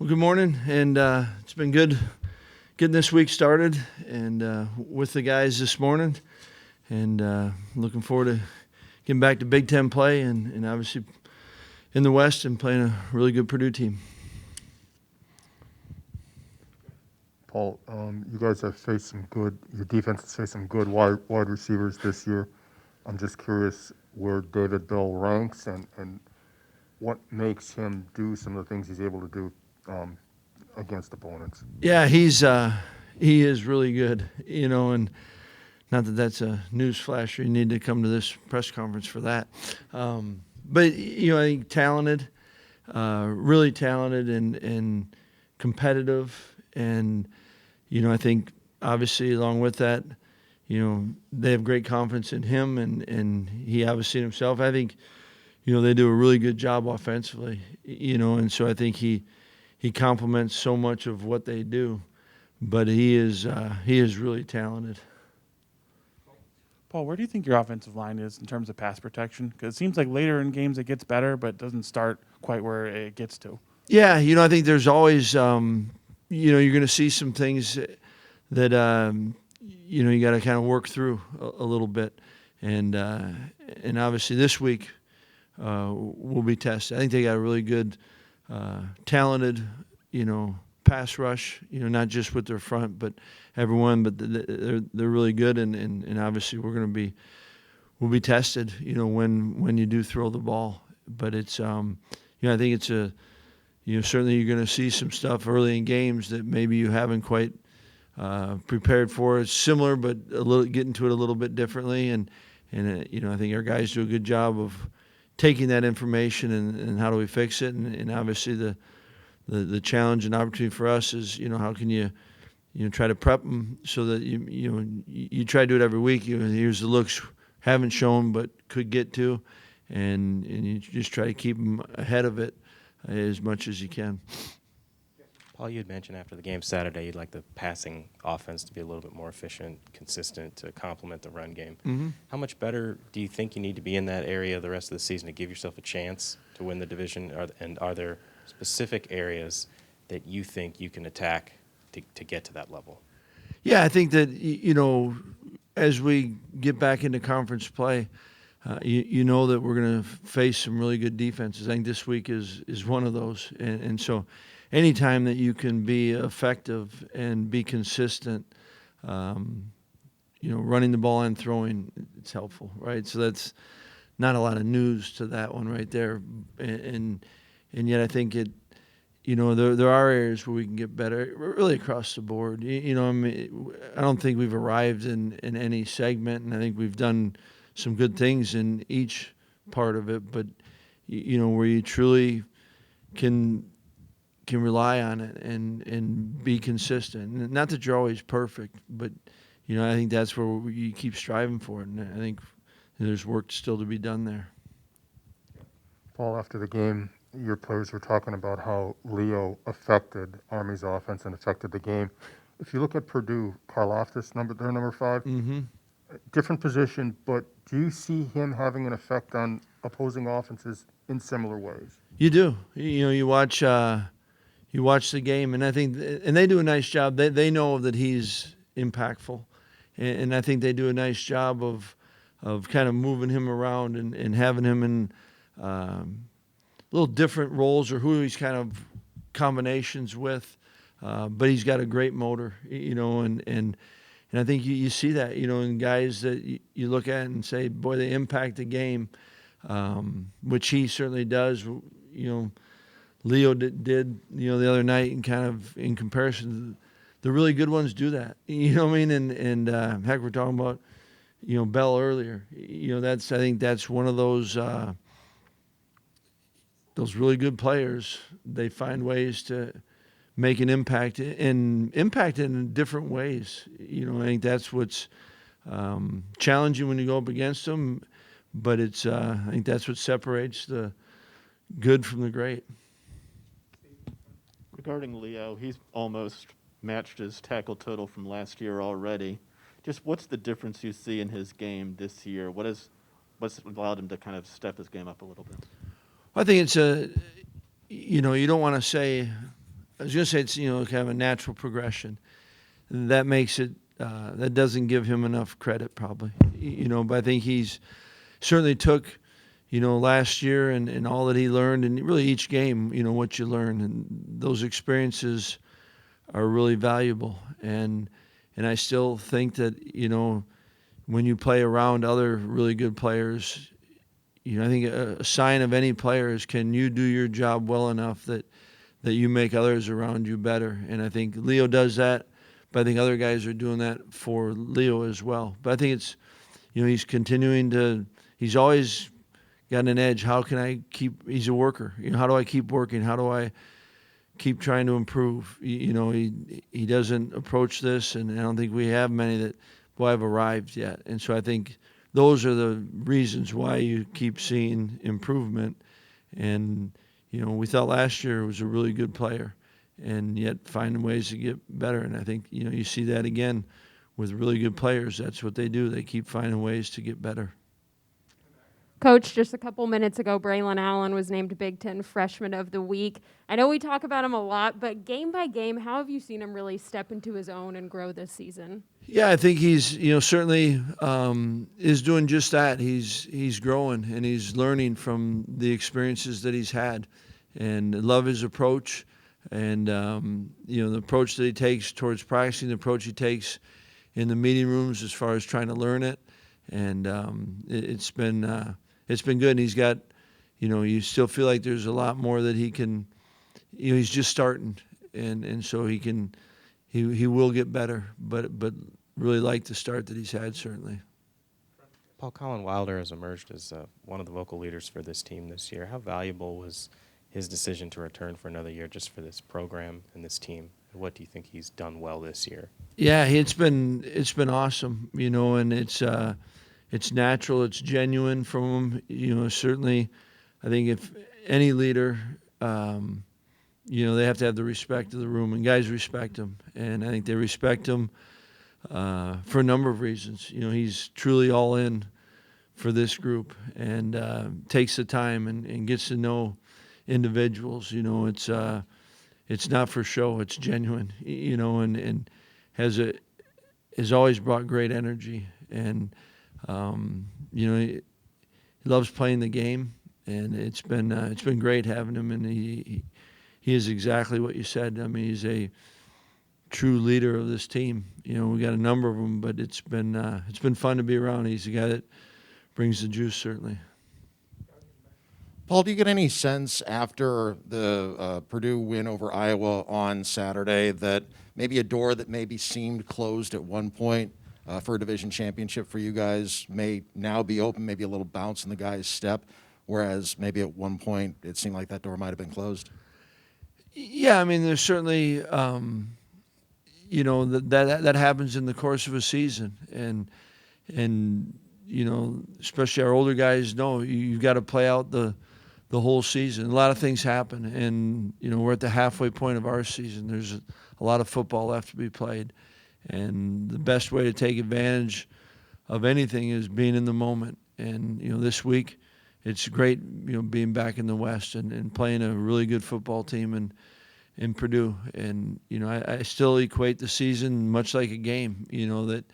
Well, good morning, and it's been good getting this week started and with the guys this morning, and looking forward to getting back to Big Ten play and obviously in the West and playing a really good Purdue team. Paul, you guys have faced your defense has faced some good wide receivers this year. I'm just curious where David Bell ranks and what makes him do some of the things he's able to do against opponents. Yeah, he is really good, and not that that's a news flash or you need to come to this press conference for that. But I think talented, really talented and competitive, and I think obviously along with that, they have great confidence in him and he obviously himself. I think they do a really good job offensively, and so I think he complements so much of what they do, but he is really talented. Paul, where do you think your offensive line is in terms of pass protection? Because it seems like later in games it gets better, but doesn't start quite where it gets to. Yeah, I think there's always, you're going to see some things that, you got to kind of work through a little bit. And obviously this week will be tested. I think they got a really good, talented, pass rush, not just with their front, but everyone, but they're really good. And obviously we'll be tested, when you do throw the ball. But it's, I think it's certainly you're going to see some stuff early in games that maybe you haven't quite prepared for. It's similar, but getting to it a little bit differently. And I think our guys do a good job of taking that information and how do we fix it. And obviously the challenge and opportunity for us is, how can you try to prep them so that you try to do it every week. Here's the looks haven't shown but could get to, and you just try to keep them ahead of it as much as you can. Paul, you had mentioned after the game Saturday you'd like the passing offense to be a little bit more efficient, consistent, to complement the run game. Mm-hmm. How much better do you think you need to be in that area the rest of the season to give yourself a chance to win the division? And are there specific areas that you think you can attack to get to that level? Yeah, I think that, as we get back into conference play, that we're going to face some really good defenses. I think this week is one of those. And so anytime that you can be effective and be consistent, running the ball and throwing, it's helpful, right? So that's not a lot of news to that one right there. And yet I think there are areas where we can get better, really across the board. I don't think we've arrived in any segment, and I think we've done some good things in each part of it. But where you truly can rely on it and be consistent. Not that you're always perfect, but I think that's where you keep striving for it. And I think there's work still to be done there. Paul, after the game, your players were talking about how Leo affected Army's offense and affected the game. If you look at Purdue, Karlaftis, they're number 5, Mm-hmm. Different position, but do you see him having an effect on opposing offenses in similar ways? You do. You watch the game, and I think and they do a nice job. They know that he's impactful, and I think they do a nice job of kind of moving him around and having him in little different roles or who he's kind of combinations with, but he's got a great motor, and I think you see that, in guys that you look at and say, boy, they impact the game, which he certainly does. Leo did the other night, and kind of in comparison, the really good ones do that. You know what I mean? And heck, we're talking about Bell earlier. I think that's one of those really good players. They find ways to make an impact and impact it in different ways. I think that's what's challenging when you go up against them, but it's I think that's what separates the good from the great. Regarding Leo, he's almost matched his tackle total from last year already. Just what's the difference you see in his game this year? What's allowed him to kind of step his game up a little bit? I think it's you don't want to say I was going to say it's, kind of a natural progression. That makes it, that doesn't give him enough credit probably, but I think he's certainly took, last year and all that he learned, and really each game, what you learn, and those experiences are really valuable. And I still think that, when you play around other really good players, I think a sign of any player is, can you do your job well enough that you make others around you better? And I think Leo does that, but I think other guys are doing that for Leo as well. But I think it's, he's continuing he's always got an edge. How can I he's a worker. How do I keep working? How do I keep trying to improve? He doesn't approach this, and I don't think we have many that, have arrived yet. And so I think those are the reasons why you keep seeing improvement. And, we thought last year was a really good player, and yet finding ways to get better. And I think, you see that again with really good players. That's what they do. They keep finding ways to get better. Coach, just a couple minutes ago, Braylon Allen was named Big Ten Freshman of the Week. I know we talk about him a lot, but game by game, how have you seen him really step into his own and grow this season? Yeah, I think he's, certainly is doing just that. He's growing, and he's learning from the experiences that he's had, and I love his approach, and, the approach that he takes towards practicing, the approach he takes in the meeting rooms as far as trying to learn it. And it's been good. And he's got, you still feel like there's a lot more that he can, he's just starting, and so he will get better, but really like the start that he's had, certainly. Paul, Colin Wilder has emerged as one of the vocal leaders for this team this year. How valuable was his decision to return for another year just for this program and this team? And what do you think he's done well this year? Yeah, it's been awesome, and it's natural, it's genuine from him. Certainly, I think if any leader, they have to have the respect of the room, and guys respect him, and I think they respect him for a number of reasons. He's truly all in for this group, and takes the time and gets to know individuals. It's not for show, it's genuine. And has always brought great energy, and he loves playing the game, and it's been great having him, and he is exactly what you said. I mean, he's a true leader of this team. We got a number of them, but it's been fun to be around. He's a guy that brings the juice, certainly. Paul, do you get any sense after the Purdue win over Iowa on Saturday that maybe a door that maybe seemed closed at one point for a division championship for you guys may now be open, maybe a little bounce in the guy's step, whereas maybe at one point it seemed like that door might have been closed? Yeah, I mean, there's certainly, that happens in the course of a season, and especially our older guys know you've got to play out the whole season. A lot of things happen, and we're at the halfway point of our season. There's a lot of football left to be played, and the best way to take advantage of anything is being in the moment. And this week, it's great being back in the West and playing a really good football team in Purdue. And I still equate the season much like a game. That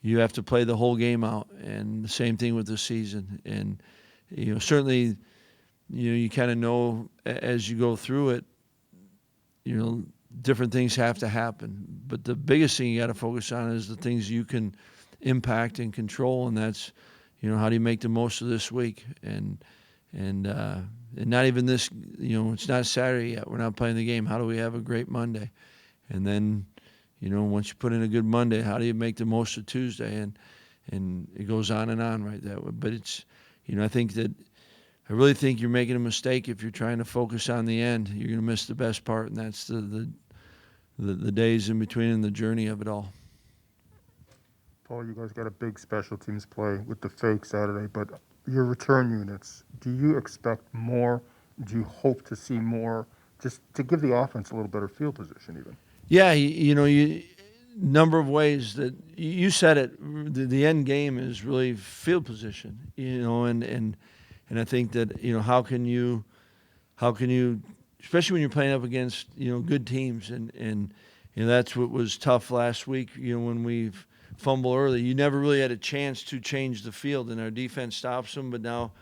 you have to play the whole game out, and the same thing with the season. And certainly, you kind of know as you go through it, different things have to happen. But the biggest thing you got to focus on is the things you can impact and control, and that's, how do you make the most of this week? And not even this, it's not Saturday yet. We're not playing the game. How do we have a great Monday? And then, once you put in a good Monday, how do you make the most of Tuesday? And it goes on and on right that way. But it's, I really think you're making a mistake if you're trying to focus on the end. You're going to miss the best part, and that's the days in between and the journey of it all. Paul, you guys got a big special teams play with the fake Saturday, but your return units, do you expect more? Do you hope to see more, just to give the offense a little better field position even? Yeah, number of ways that you said it. The end game is really field position, and I think that how can you especially when you're playing up against, good teams. And that's what was tough last week, when we fumble early. You never really had a chance to change the field, and our defense stops them. But now,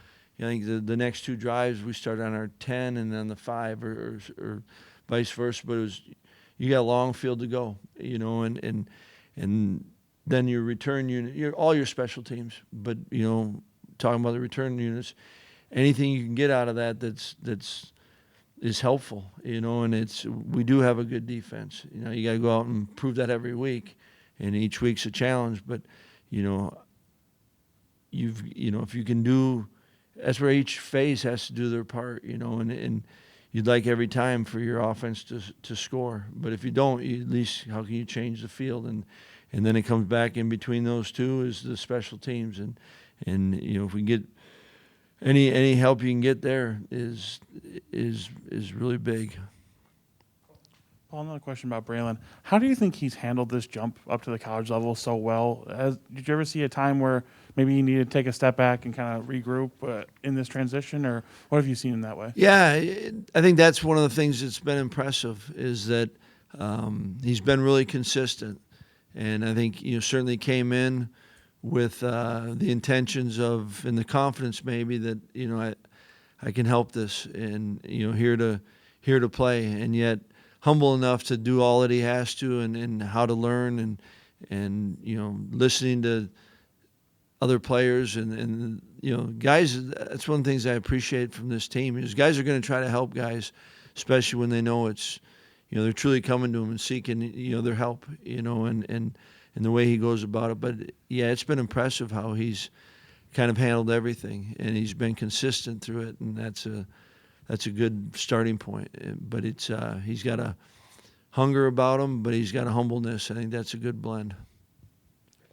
I think the next 2 drives, we start on our 10 and then the 5 or vice versa. But you got a long field to go, and then your return unit, all your special teams. But, talking about the return units, anything you can get out of that's is helpful, and we do have a good defense. You got to go out and prove that every week, and each week's a challenge. But, if you can do, that's where each phase has to do their part, and you'd like every time for your offense to score. But if you don't, at least how can you change the field? And then it comes back in between those two is the special teams, and if we get any help you can get there is really big. Paul, another question about Braylon. How do you think he's handled this jump up to the college level so well? Did you ever see a time where maybe you need to take a step back and kind of regroup in this transition, or what have you seen in that way? Yeah, I think that's one of the things that's been impressive is that he's been really consistent, and I think certainly came in with the intentions of and the confidence maybe that I can help this and here to play, and yet humble enough to do all that he has to and how to learn and listening to other players and guys. That's one of the things I appreciate from this team is guys are going to try to help guys, especially when they know it's they're truly coming to him and seeking their help and the way he goes about it. But yeah, it's been impressive how he's kind of handled everything, and he's been consistent through it, and that's a good starting point. But he's got a hunger about him, but he's got a humbleness. I think that's a good blend.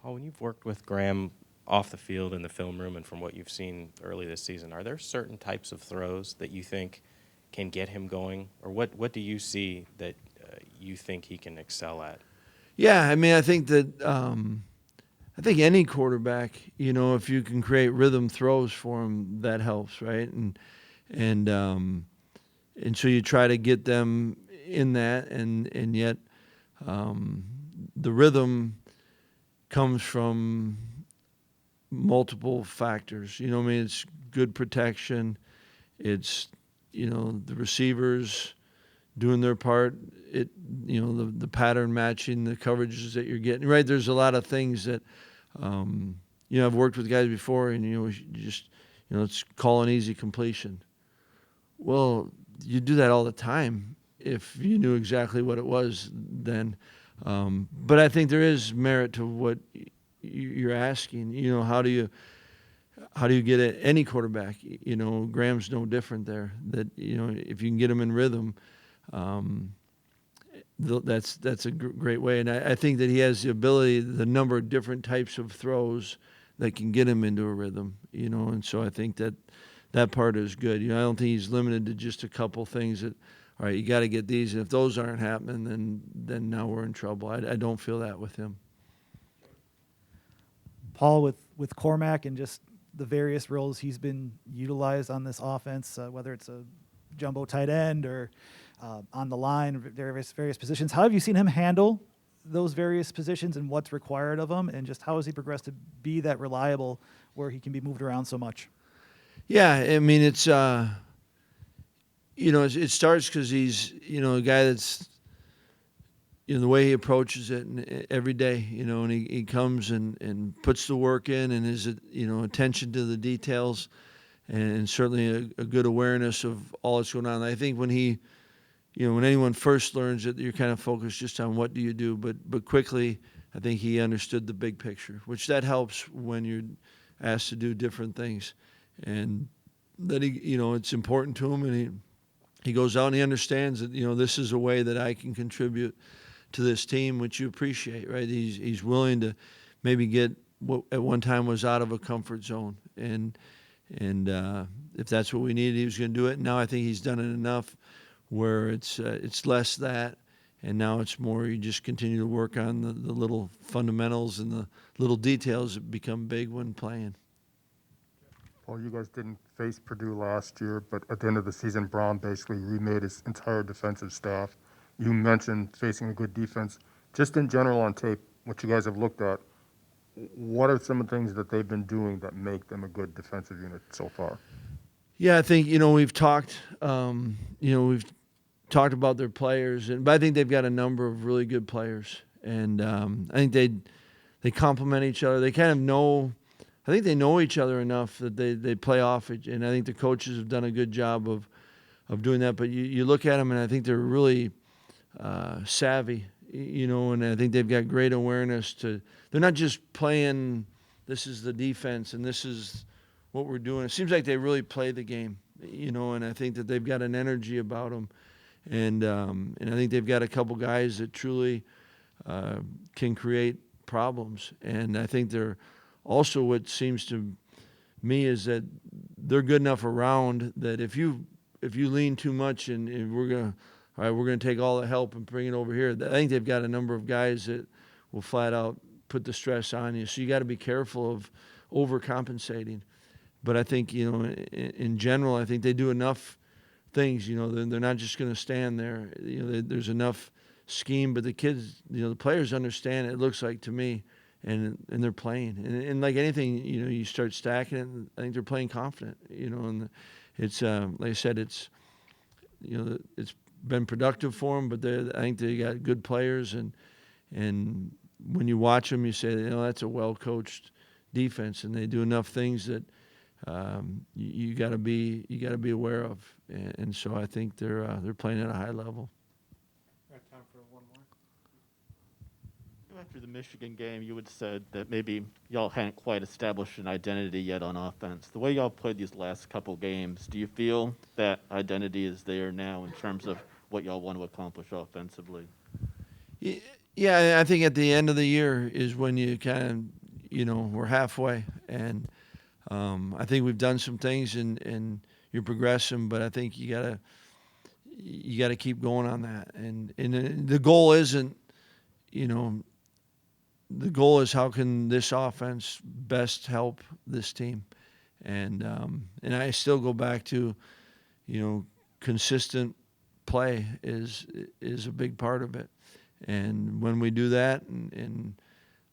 Paul, when you've worked with Graham off the field in the film room and from what you've seen early this season, are there certain types of throws that you think can get him going, or what do you see that you think he can excel at? Yeah, I mean, I think that I think any quarterback, if you can create rhythm throws for him, that helps, right? And so you try to get them in that, and yet the rhythm comes from multiple factors. I mean, it's good protection, it's the receivers doing their part, the pattern matching, the coverages that you're getting, right? There's a lot of things that, I've worked with guys before, and, you just, let's call an easy completion. Well, you do that all the time if you knew exactly what it was then. But I think there is merit to what you're asking. How do you get at any quarterback? Graham's no different there. That if you can get him in rhythm, that's a great way. And I think that he has the ability, the number of different types of throws that can get him into a rhythm. And so I think that part is good. I don't think he's limited to just a couple things that, all right, you got to get these, and if those aren't happening, then now we're in trouble. I don't feel that with him. Paul, with Cormac and just the various roles he's been utilized on this offense, whether it's a jumbo tight end or on the line, various positions, how have you seen him handle those various positions and what's required of him, and just how has he progressed to be that reliable where he can be moved around so much? Yeah, I mean, it's it starts because he's a guy that's the way he approaches it and every day, and he comes and puts the work in, and his attention to the details, and certainly a good awareness of all that's going on. I think when when anyone first learns it, you're kind of focused just on what do you do, but quickly I think he understood the big picture, which that helps when you're asked to do different things, and that it's important to him, and he goes out and he understands that this is a way that I can contribute to this team, which you appreciate, right? He's willing to maybe get what at one time was out of a comfort zone, and if that's what we needed, he was going to do it. And now I think he's done it enough where it's less that, and now it's more you just continue to work on the little fundamentals and the little details that become big when playing. Paul, you guys didn't face Purdue last year, but at the end of the season, Braun basically remade his entire defensive staff. You mentioned facing a good defense. Just in general on tape, what you guys have looked at, what are some of the things that they've been doing that make them a good defensive unit so far? Yeah, I think we've talked. We've talked about their players, but I think they've got a number of really good players, and I think they complement each other. They kind of know. I think they know each other enough that they play off it, and I think the coaches have done a good job of doing that. But you look at them, and I think they're really savvy, and I think they've got great awareness to. They're not just playing. This is the defense, and this is what we're doing. It seems like they really play the game, and I think that they've got an energy about them, and I think they've got a couple guys that truly can create problems, and I think they're also what seems to me is that they're good enough around that if you lean too much and we're gonna take all the help and bring it over here, I think they've got a number of guys that will flat out put the stress on you. So you got to be careful of overcompensating. But I think in general, I think they do enough things. They're not just going to stand there. There's enough scheme, but the kids, the players understand. It looks like to me, and they're playing. And like anything, you start stacking it. I think they're playing confident. And it's like I said, it's it's been productive for them. But I think they got good players, and when you watch them, you say, that's a well coached defense, and they do enough things that. You got to be aware of, and so I think they're playing at a high level. Time for one more. After the Michigan game, you had said that maybe y'all hadn't quite established an identity yet on offense. The way y'all played these last couple games, do you feel that identity is there now in terms of what y'all want to accomplish offensively? Yeah, I think at the end of the year is when you kind of, we're halfway, and I think we've done some things and you're progressing, but I think you gotta keep going on that. And the goal isn't, the goal is how can this offense best help this team, and I still go back to, consistent play is a big part of it, and when we do that, and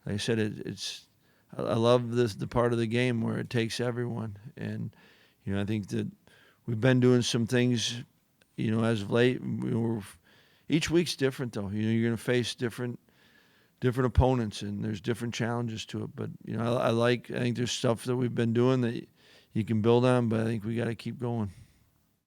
like I said, it's. I love the part of the game where it takes everyone, and I think that we've been doing some things, as of late. Each week's different, though. You're going to face different opponents, and there's different challenges to it. But I think there's stuff that we've been doing that you can build on, but I think we got to keep going.